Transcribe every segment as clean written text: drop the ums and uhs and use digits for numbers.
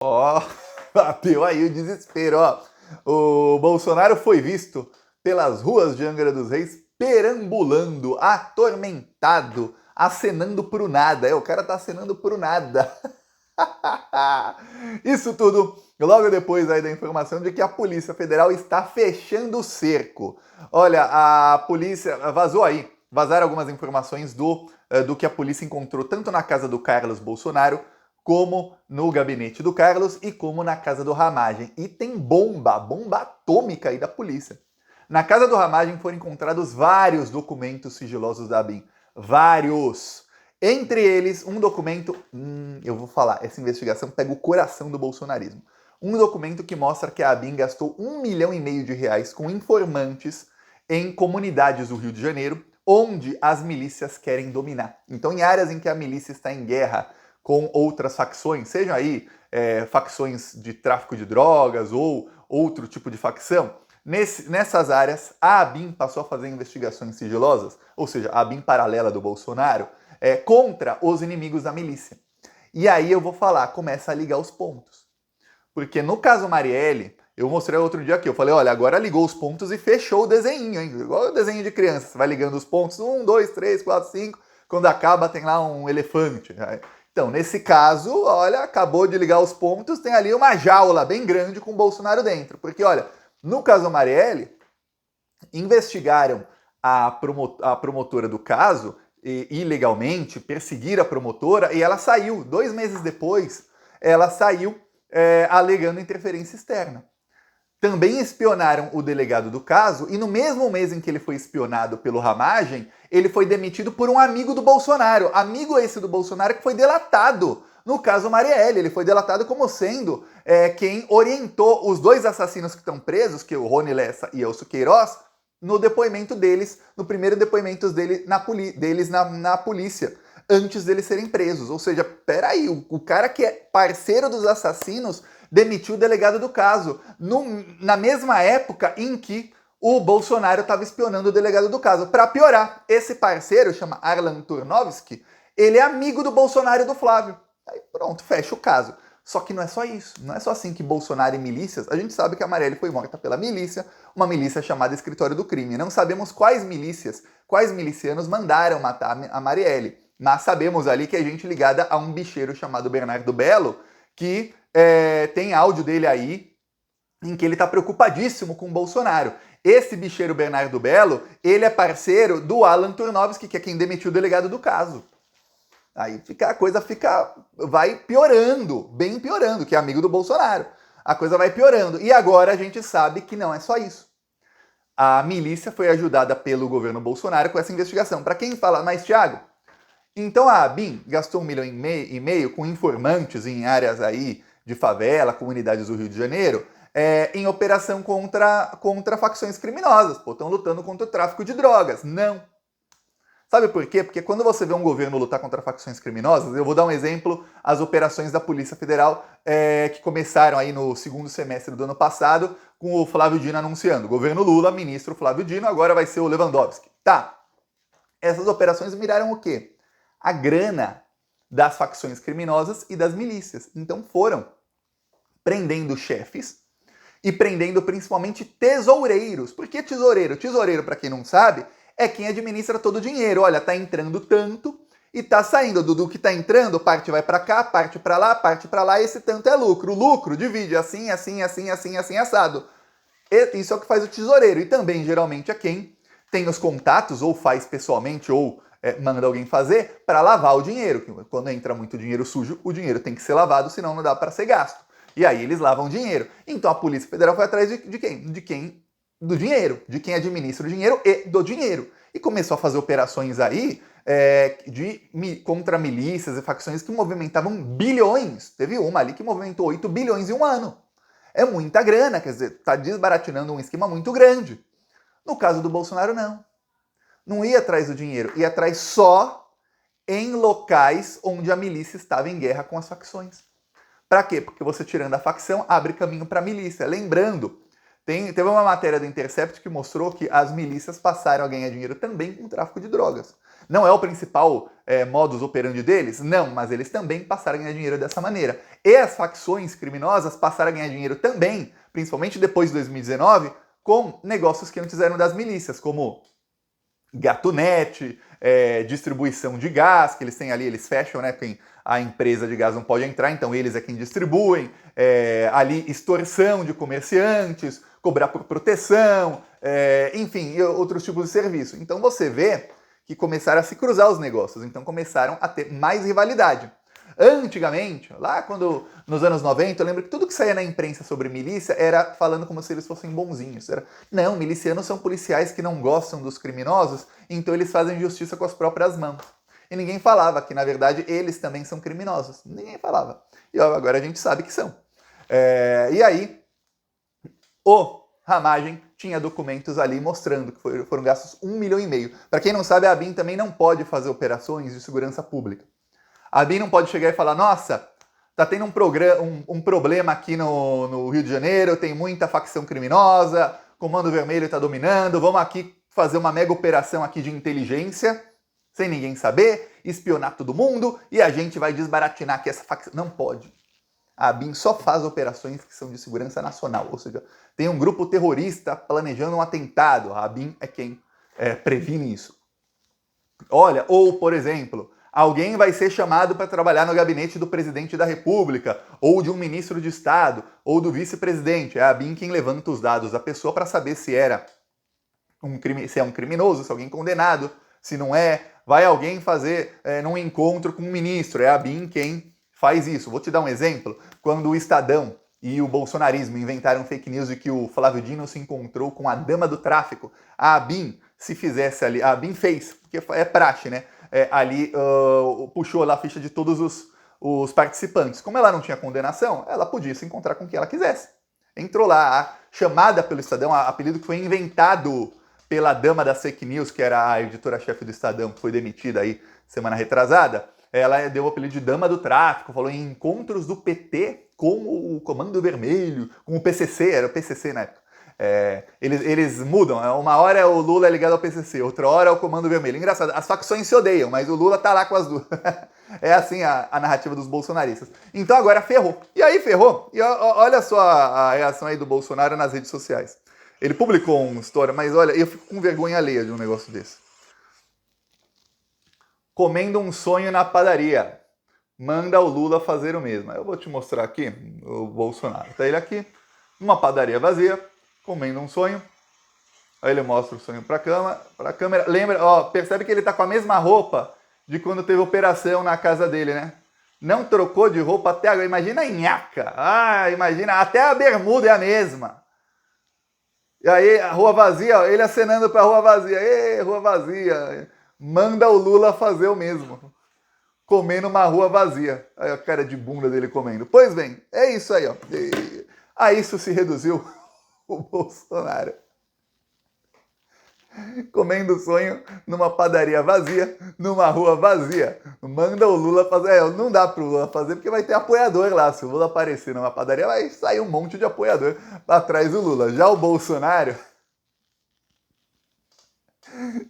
Ó, bateu aí o desespero, ó. O Bolsonaro foi visto pelas ruas de Angra dos Reis perambulando, atormentado, acenando pro nada. O cara tá acenando pro nada. Isso tudo logo depois aí da informação de que a Polícia Federal está fechando o cerco. Olha, a polícia vazaram algumas informações do que a polícia encontrou tanto na casa do Carlos Bolsonaro, como no gabinete do Carlos e como na casa do Ramagem. E tem bomba atômica aí da polícia. Na casa do Ramagem foram encontrados vários documentos sigilosos da ABIN. Vários! Entre eles, um documento. Eu vou falar, essa investigação pega o coração do bolsonarismo. Um documento que mostra que a ABIN gastou R$ 1,5 milhão com informantes em comunidades do Rio de Janeiro, onde as milícias querem dominar. Então, em áreas em que a milícia está em guerra com outras facções, sejam aí facções de tráfico de drogas ou outro tipo de facção, nessas áreas a ABIN passou a fazer investigações sigilosas, ou seja, a ABIN paralela do Bolsonaro, contra os inimigos da milícia. E aí eu vou falar, começa a ligar os pontos. Porque no caso Marielle, eu mostrei outro dia aqui, eu falei, olha, agora ligou os pontos e fechou o desenho, hein? Igual o desenho de criança, você vai ligando os pontos, 1, 2, 3, 4, 5, quando acaba tem lá um elefante. Então, nesse caso, olha, acabou de ligar os pontos, tem ali uma jaula bem grande com o Bolsonaro dentro. Porque, olha, no caso Marielle, investigaram a promotora do caso ilegalmente, perseguiram a promotora e ela saiu. 2 meses depois, ela saiu alegando interferência externa. Também espionaram o delegado do caso e no mesmo mês em que ele foi espionado pelo Ramagem, ele foi demitido por um amigo do Bolsonaro. Amigo esse do Bolsonaro que foi delatado no caso Marielle. Ele foi delatado como sendo quem orientou os 2 assassinos que estão presos, que é o Rony Lessa e Elcio Queiroz, no depoimento deles, no primeiro depoimento deles na polícia, antes deles serem presos. Ou seja, peraí, o cara que é parceiro dos assassinos demitiu o delegado do caso, na mesma época em que o Bolsonaro estava espionando o delegado do caso. Para piorar, esse parceiro, chama Arlan Turnovski, ele é amigo do Bolsonaro e do Flávio. Aí pronto, fecha o caso. Só que não é só isso, não é só assim que Bolsonaro e milícias, a gente sabe que a Marielle foi morta pela milícia, uma milícia chamada Escritório do Crime. Não sabemos quais milícias, quais milicianos mandaram matar a Marielle, mas sabemos ali que é gente ligada a um bicheiro chamado Bernardo Belo, que tem áudio dele aí, em que ele está preocupadíssimo com o Bolsonaro. Esse bicheiro Bernardo Belo, ele é parceiro do Alan Turnovski, que é quem demitiu o delegado do caso. Aí a coisa vai piorando, bem piorando, que é amigo do Bolsonaro. A coisa vai piorando. E agora a gente sabe que não é só isso. A milícia foi ajudada pelo governo Bolsonaro com essa investigação. Para quem fala, mas Thiago, então a ABIN gastou R$ 1,5 milhão com informantes em áreas aí de favela, comunidades do Rio de Janeiro, em operação contra facções criminosas. Estão lutando contra o tráfico de drogas. Não. Sabe por quê? Porque quando você vê um governo lutar contra facções criminosas, eu vou dar um exemplo, as operações da Polícia Federal que começaram aí no segundo semestre do ano passado, com o Flávio Dino anunciando. Governo Lula, ministro Flávio Dino, agora vai ser o Lewandowski. Tá. Essas operações miraram o quê? A grana das facções criminosas e das milícias. Então foram prendendo chefes e prendendo principalmente tesoureiros. Por que tesoureiro? Tesoureiro, para quem não sabe, é quem administra todo o dinheiro. Olha, tá entrando tanto e tá saindo. Do que tá entrando, parte vai para cá, parte para lá, esse tanto é lucro. O lucro divide assim, assado. Isso é o que faz o tesoureiro. E também, geralmente, é quem tem os contatos, ou faz pessoalmente, ou manda alguém fazer, para lavar o dinheiro. Quando entra muito dinheiro sujo, o dinheiro tem que ser lavado, senão não dá para ser gasto. E aí eles lavam dinheiro. Então a Polícia Federal foi atrás de quem? Do dinheiro, de quem administra o dinheiro e do dinheiro. E começou a fazer operações aí contra milícias e facções que movimentavam bilhões. Teve uma ali que movimentou 8 bilhões em um ano. É muita grana, quer dizer, está desbaratinando um esquema muito grande. No caso do Bolsonaro, não. Não ia atrás do dinheiro, ia atrás só em locais onde a milícia estava em guerra com as facções. Para quê? Porque você tirando a facção abre caminho para a milícia. Lembrando, Teve uma matéria do Intercept que mostrou que as milícias passaram a ganhar dinheiro também com o tráfico de drogas. Não é o principal modus operandi deles? Não, mas eles também passaram a ganhar dinheiro dessa maneira. E as facções criminosas passaram a ganhar dinheiro também, principalmente depois de 2019, com negócios que antes eram das milícias, como Gatunete, distribuição de gás, que eles têm ali, eles fecham, né? A empresa de gás não pode entrar, então eles é quem distribuem, ali extorsão de comerciantes, cobrar por proteção, enfim, e outros tipos de serviço. Então você vê que começaram a se cruzar os negócios, então começaram a ter mais rivalidade. Antigamente, lá nos anos 90, eu lembro que tudo que saía na imprensa sobre milícia era falando como se eles fossem bonzinhos. Não, milicianos são policiais que não gostam dos criminosos, então eles fazem justiça com as próprias mãos. E ninguém falava que, na verdade, eles também são criminosos. Ninguém falava. E agora a gente sabe que são. E aí, o Ramagem tinha documentos ali mostrando que foram gastos 1,5 milhão. Para quem não sabe, a ABIN também não pode fazer operações de segurança pública. A ABIN não pode chegar e falar, nossa, tá tendo um problema aqui no Rio de Janeiro, tem muita facção criminosa, Comando Vermelho está dominando, vamos aqui fazer uma mega operação aqui de inteligência, sem ninguém saber, espionar todo mundo, e a gente vai desbaratinar aqui essa facção. Não pode. A ABIN só faz operações que são de segurança nacional, ou seja, tem um grupo terrorista planejando um atentado, a ABIN é quem previne isso. Olha, ou, por exemplo, alguém vai ser chamado para trabalhar no gabinete do presidente da República, ou de um ministro de Estado, ou do vice-presidente. É a ABIN quem levanta os dados da pessoa para saber se é um criminoso, se é alguém condenado, se não é. Vai alguém fazer num encontro com um ministro, é a ABIN quem faz isso. Vou te dar um exemplo. Quando o Estadão e o bolsonarismo inventaram fake news de que o Flávio Dino se encontrou com a dama do tráfico, a ABIN, se fizesse ali, a ABIN fez, porque é praxe, né? Puxou lá a ficha de todos os participantes. Como ela não tinha condenação, ela podia se encontrar com quem ela quisesse. Entrou lá, a chamada pelo Estadão, apelido que foi inventado pela dama das fake news, que era a editora-chefe do Estadão, que foi demitida aí semana retrasada, ela deu o apelido de dama do tráfico, falou em encontros do PT com o Comando Vermelho, com o PCC, era o PCC na época. Eles mudam, uma hora o Lula é ligado ao PCC, outra hora é o Comando Vermelho. Engraçado, as facções se odeiam, mas o Lula tá lá com as duas. É assim a narrativa dos bolsonaristas. Então agora ferrou. E aí ferrou, e olha só a reação aí do Bolsonaro nas redes sociais. Ele publicou uma história, mas olha, eu fico com vergonha alheia de um negócio desse. Comendo um sonho na padaria. Manda o Lula fazer o mesmo. Eu vou te mostrar aqui o Bolsonaro. Tá ele aqui, numa padaria vazia, comendo um sonho. Aí ele mostra o sonho pra câmera. Lembra, percebe que ele tá com a mesma roupa de quando teve operação na casa dele, né? Não trocou de roupa até agora. Imagina a nhaca. Imagina, até a bermuda é a mesma. E aí, a rua vazia, ele acenando pra rua vazia. Ê, rua vazia. Manda o Lula fazer o mesmo. Comendo uma rua vazia. Aí a cara de bunda dele comendo. Pois bem, é isso aí, ó. A isso se reduziu o Bolsonaro. Comendo sonho numa padaria vazia, numa rua vazia. Manda o Lula fazer. Não dá pro Lula fazer porque vai ter apoiador lá. Se o Lula aparecer numa padaria, vai sair um monte de apoiador pra trás do Lula. Já o Bolsonaro...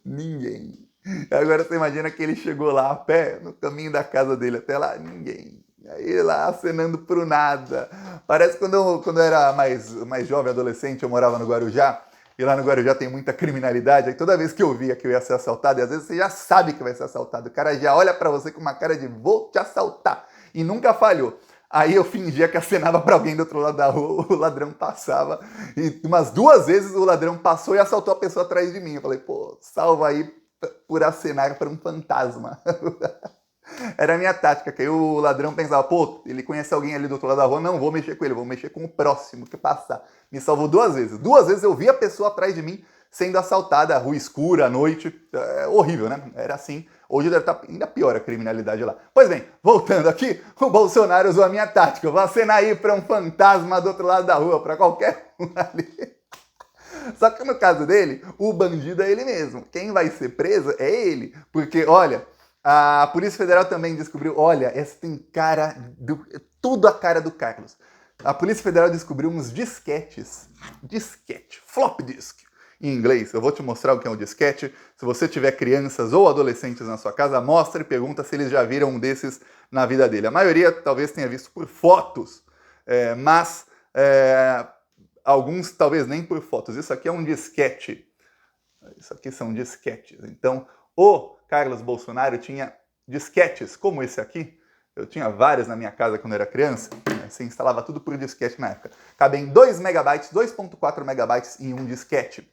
Ninguém. Agora você imagina que ele chegou lá a pé, no caminho da casa dele até lá, ninguém. Aí lá acenando pro nada. Parece quando eu era mais jovem, adolescente, eu morava no Guarujá, e lá no Guarujá tem muita criminalidade, aí toda vez que eu via que eu ia ser assaltado, e às vezes você já sabe que vai ser assaltado, o cara já olha pra você com uma cara de vou te assaltar, e nunca falhou. Aí eu fingia que acenava pra alguém do outro lado da rua, o ladrão passava, e umas 2 vezes o ladrão passou e assaltou a pessoa atrás de mim. Eu falei, pô, salva aí por acenar para um fantasma. Era a minha tática, que aí o ladrão pensava, pô, ele conhece alguém ali do outro lado da rua, não vou mexer com ele, vou mexer com o próximo que passar. Me salvou 2 vezes. 2 vezes eu vi a pessoa atrás de mim sendo assaltada, rua escura, à noite. Horrível, né? Era assim. Hoje deve estar ainda pior a criminalidade lá. Pois bem, voltando aqui, o Bolsonaro usou a minha tática. Eu vou acenar aí para um fantasma do outro lado da rua, para qualquer um ali. Só que no caso dele, o bandido é ele mesmo. Quem vai ser preso é ele. Porque, olha, a Polícia Federal também descobriu, olha, essa tem tudo a cara do Carlos. A Polícia Federal descobriu uns disquetes. Disquete, flop disk, em inglês. Eu vou te mostrar o que é um disquete. Se você tiver crianças ou adolescentes na sua casa, mostra e pergunta se eles já viram um desses na vida dele. A maioria talvez tenha visto por fotos, mas alguns talvez nem por fotos. Isso aqui é um disquete. Isso aqui são disquetes. Então, o Carlos Bolsonaro tinha disquetes como esse aqui. Eu tinha vários na minha casa quando eu era criança. Você instalava tudo por disquete na época. Cabem 2 megabytes, 2.4 megabytes em um disquete.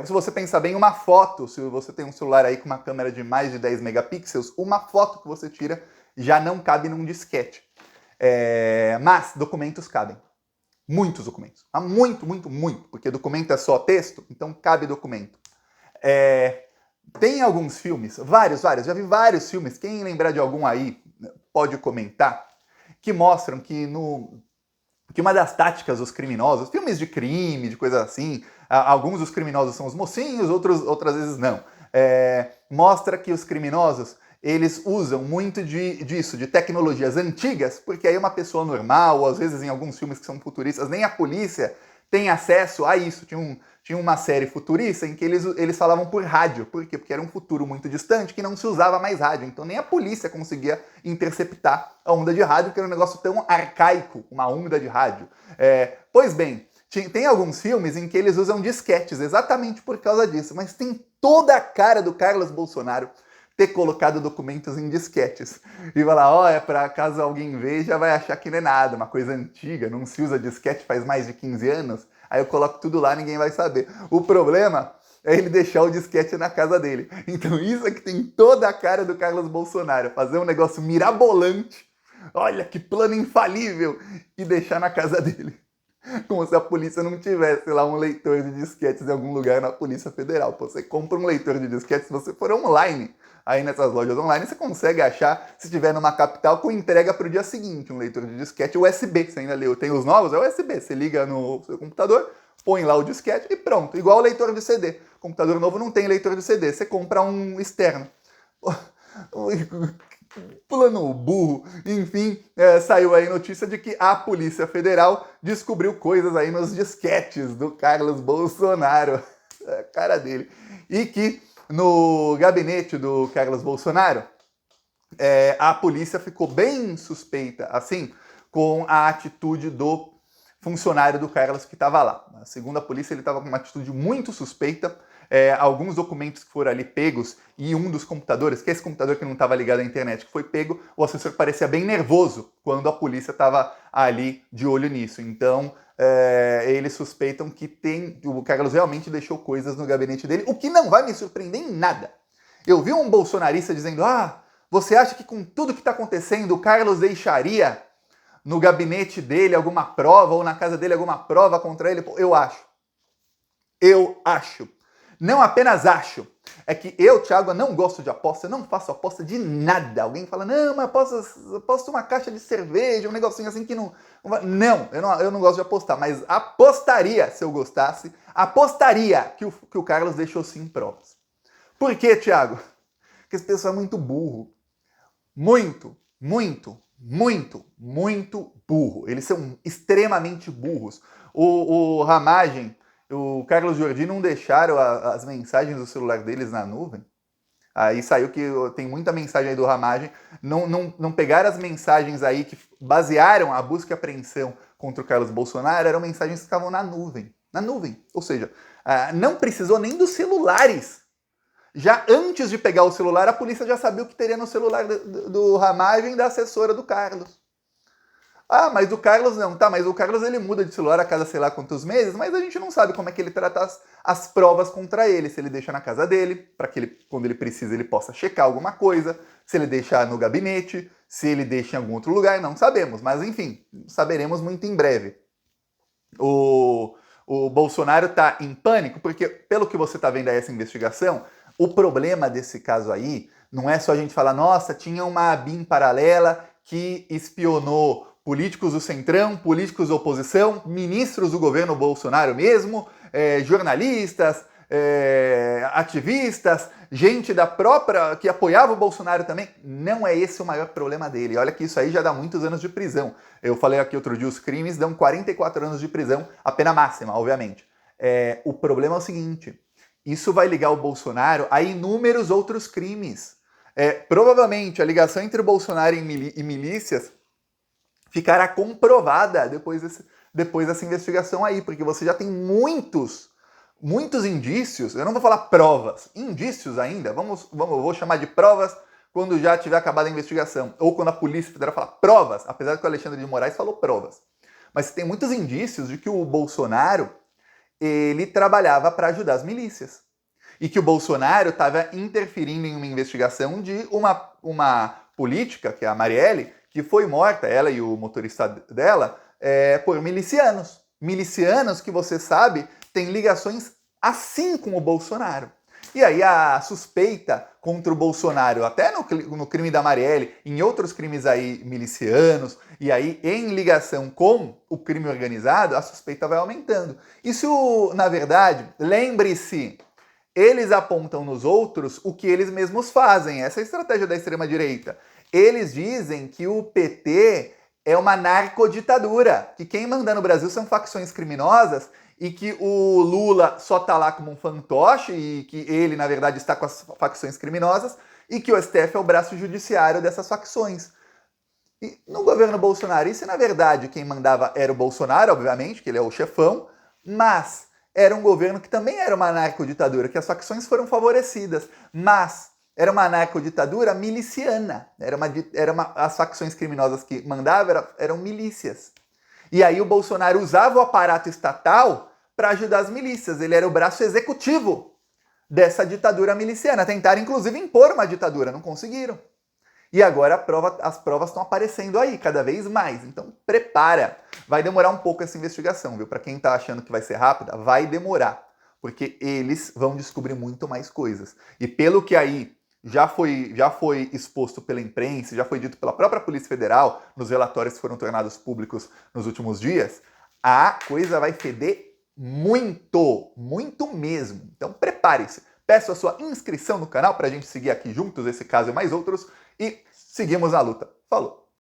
Se você pensar bem, uma foto, se você tem um celular aí com uma câmera de mais de 10 megapixels, uma foto que você tira já não cabe num disquete. Mas documentos cabem. Muitos documentos. Muito, porque documento é só texto, então cabe documento. Tem alguns filmes, vários, já vi vários filmes, quem lembrar de algum aí pode comentar, que mostram que uma das táticas dos criminosos, filmes de crime, de coisa assim, alguns dos criminosos são os mocinhos, outras vezes não, mostra que os criminosos, eles usam muito disso, de tecnologias antigas, porque aí uma pessoa normal, ou às vezes em alguns filmes que são futuristas, nem a polícia tem acesso a isso. Tinha uma série futurista em que eles falavam por rádio. Por quê? Porque era um futuro muito distante que não se usava mais rádio. Então nem a polícia conseguia interceptar a onda de rádio, que era um negócio tão arcaico, uma onda de rádio. Pois bem, tem alguns filmes em que eles usam disquetes exatamente por causa disso, mas tem toda a cara do Carlos Bolsonaro ter colocado documentos em disquetes. E falar, para caso alguém veja, vai achar que não é nada, uma coisa antiga, não se usa disquete faz mais de 15 anos, aí eu coloco tudo lá, ninguém vai saber. O problema é ele deixar o disquete na casa dele. Então isso é que tem toda a cara do Carlos Bolsonaro, fazer um negócio mirabolante, olha que plano infalível, e deixar na casa dele. Como se a polícia não tivesse lá um leitor de disquetes em algum lugar na Polícia Federal. Você compra um leitor de disquetes se você for online. Aí nessas lojas online você consegue achar, se tiver numa capital, com entrega para o dia seguinte, um leitor de disquete USB. Você ainda leu, tem os novos, é USB. Você liga no seu computador, põe lá o disquete e pronto. Igual o leitor de CD. Computador novo não tem leitor de CD, você compra um externo. Plano burro. Enfim, saiu aí notícia de que a Polícia Federal descobriu coisas aí nos disquetes do Carlos Bolsonaro. A cara dele. E que no gabinete do Carlos Bolsonaro, a polícia ficou bem suspeita, assim, com a atitude do funcionário do Carlos que estava lá. Segundo a polícia, ele estava com uma atitude muito suspeita. Alguns documentos que foram ali pegos e um dos computadores, que é esse computador que não estava ligado à internet, que foi pego, o assessor parecia bem nervoso quando a polícia estava ali de olho nisso. Então, eles suspeitam que o Carlos realmente deixou coisas no gabinete dele, o que não vai me surpreender em nada. Eu vi um bolsonarista dizendo, você acha que com tudo que está acontecendo o Carlos deixaria no gabinete dele alguma prova ou na casa dele alguma prova contra ele? Eu acho. Não apenas acho. É que eu, Thiago, não gosto de aposta, eu não faço aposta de nada. Alguém fala, não, mas aposto uma caixa de cerveja, um negocinho assim que não... Não, eu não gosto de apostar, mas apostaria, se eu gostasse, apostaria que o Carlos deixou sim provas. Por quê, Thiago? Porque esse pessoal é muito burro. Muito burro. Eles são extremamente burros. O Ramagem, o Carlos Jordi não deixaram as mensagens do celular deles na nuvem. Aí saiu que tem muita mensagem aí do Ramagem. Não pegaram as mensagens aí que basearam a busca e apreensão contra o Carlos Bolsonaro, eram mensagens que estavam na nuvem. Na nuvem. Ou seja, não precisou nem dos celulares. Já antes de pegar o celular, a polícia já sabia o que teria no celular do Ramagem e da assessora do Carlos. Mas do Carlos não, tá, mas o Carlos ele muda de celular a cada sei lá quantos meses, mas a gente não sabe como é que ele trata as provas contra ele, se ele deixa na casa dele, para que ele, quando ele precisa, ele possa checar alguma coisa, se ele deixa no gabinete, se ele deixa em algum outro lugar, não sabemos, mas enfim, saberemos muito em breve. O Bolsonaro tá em pânico, porque pelo que você tá vendo aí essa investigação, o problema desse caso aí não é só a gente falar, nossa, tinha uma BIM paralela que espionou políticos do Centrão, políticos da oposição, ministros do governo Bolsonaro mesmo, jornalistas, ativistas, gente da própria que apoiava o Bolsonaro também. Não é esse o maior problema dele. Olha que isso aí já dá muitos anos de prisão. Eu falei aqui outro dia, os crimes dão 44 anos de prisão, a pena máxima, obviamente. O problema é o seguinte, isso vai ligar o Bolsonaro a inúmeros outros crimes. Provavelmente a ligação entre o Bolsonaro e milícias ficará comprovada depois dessa investigação aí, porque você já tem muitos indícios, eu não vou falar provas, indícios ainda, vou chamar de provas quando já tiver acabado a investigação, ou quando a Polícia Federal falar provas, apesar que o Alexandre de Moraes falou provas. Mas tem muitos indícios de que o Bolsonaro, ele trabalhava para ajudar as milícias. E que o Bolsonaro estava interferindo em uma investigação de uma política, que é a Marielle, que foi morta, ela e o motorista dela, por milicianos. Milicianos que, você sabe, têm ligações assim com o Bolsonaro. E aí a suspeita contra o Bolsonaro, até no crime da Marielle, em outros crimes aí milicianos, e aí em ligação com o crime organizado, a suspeita vai aumentando. Isso, na verdade, lembre-se, eles apontam nos outros o que eles mesmos fazem. Essa é a estratégia da extrema-direita. Eles dizem que o PT é uma narcoditadura, que quem manda no Brasil são facções criminosas e que o Lula só está lá como um fantoche e que ele, na verdade, está com as facções criminosas e que o STF é o braço judiciário dessas facções. E no governo Bolsonaro, isso na verdade quem mandava era o Bolsonaro, obviamente, que ele é o chefão, mas era um governo que também era uma narcoditadura, que as facções foram favorecidas, mas era uma narcoditadura miliciana. As facções criminosas que mandavam eram milícias. E aí o Bolsonaro usava o aparato estatal para ajudar as milícias. Ele era o braço executivo dessa ditadura miliciana. Tentaram, inclusive, impor uma ditadura, não conseguiram. E agora as provas estão aparecendo aí, cada vez mais. Então, prepara. Vai demorar um pouco essa investigação, viu? Para quem está achando que vai ser rápida, vai demorar. Porque eles vão descobrir muito mais coisas. E pelo que aí já foi exposto pela imprensa, já foi dito pela própria Polícia Federal, nos relatórios que foram tornados públicos nos últimos dias, a coisa vai feder muito, muito mesmo. Então prepare-se. Peço a sua inscrição no canal para a gente seguir aqui juntos esse caso e mais outros e seguimos na luta. Falou!